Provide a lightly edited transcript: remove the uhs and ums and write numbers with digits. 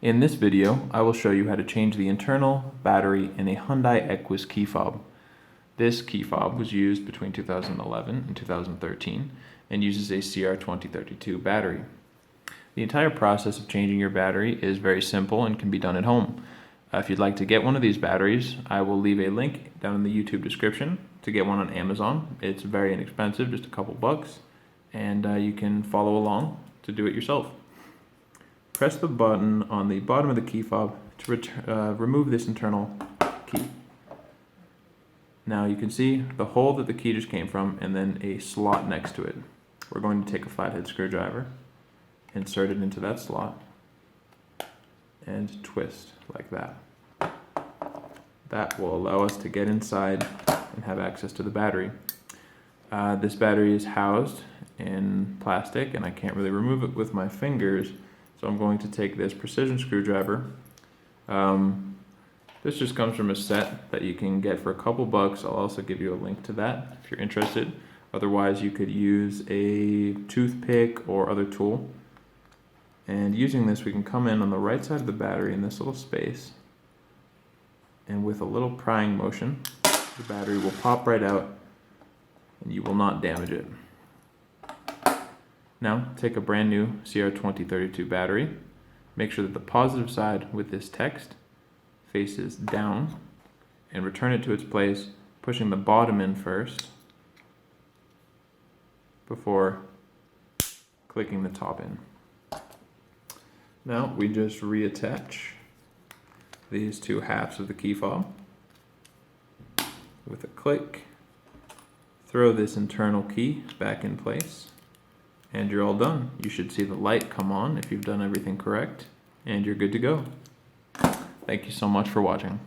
In this video, I will show you how to change the internal battery in a Hyundai Equus key fob. This key fob was used between 2011 and 2013 and uses a CR2032 battery. The entire process of changing your battery is very simple and can be done at home. If you'd like to get one of these batteries, I will leave a link down in the YouTube description to get one on Amazon. It's very inexpensive, just a couple bucks, and you can follow along to do it yourself. Press the button on the bottom of the key fob to remove this internal key. Now you can see the hole that the key just came from and then a slot next to it. We're going to take a flathead screwdriver, insert it into that slot, and twist like that. That will allow us to get inside and have access to the battery. This battery is housed in plastic and I can't really remove it with my fingers, so I'm going to take this precision screwdriver. This just comes from a set that you can get for a couple bucks. I'll also give you a link to that if you're interested. Otherwise, you could use a toothpick or other tool. And using this, we can come in on the right side of the battery in this little space. And with a little prying motion, the battery will pop right out and you will not damage it. Now, take a brand new CR2032 battery. Make sure that the positive side with this text faces down and return it to its place, pushing the bottom in first before clicking the top in. Now we just reattach these two halves of the key fob with a click. Throw this internal key back in place and you're all done. You should see the light come on if you've done everything correct and you're good to go. Thank you so much for watching.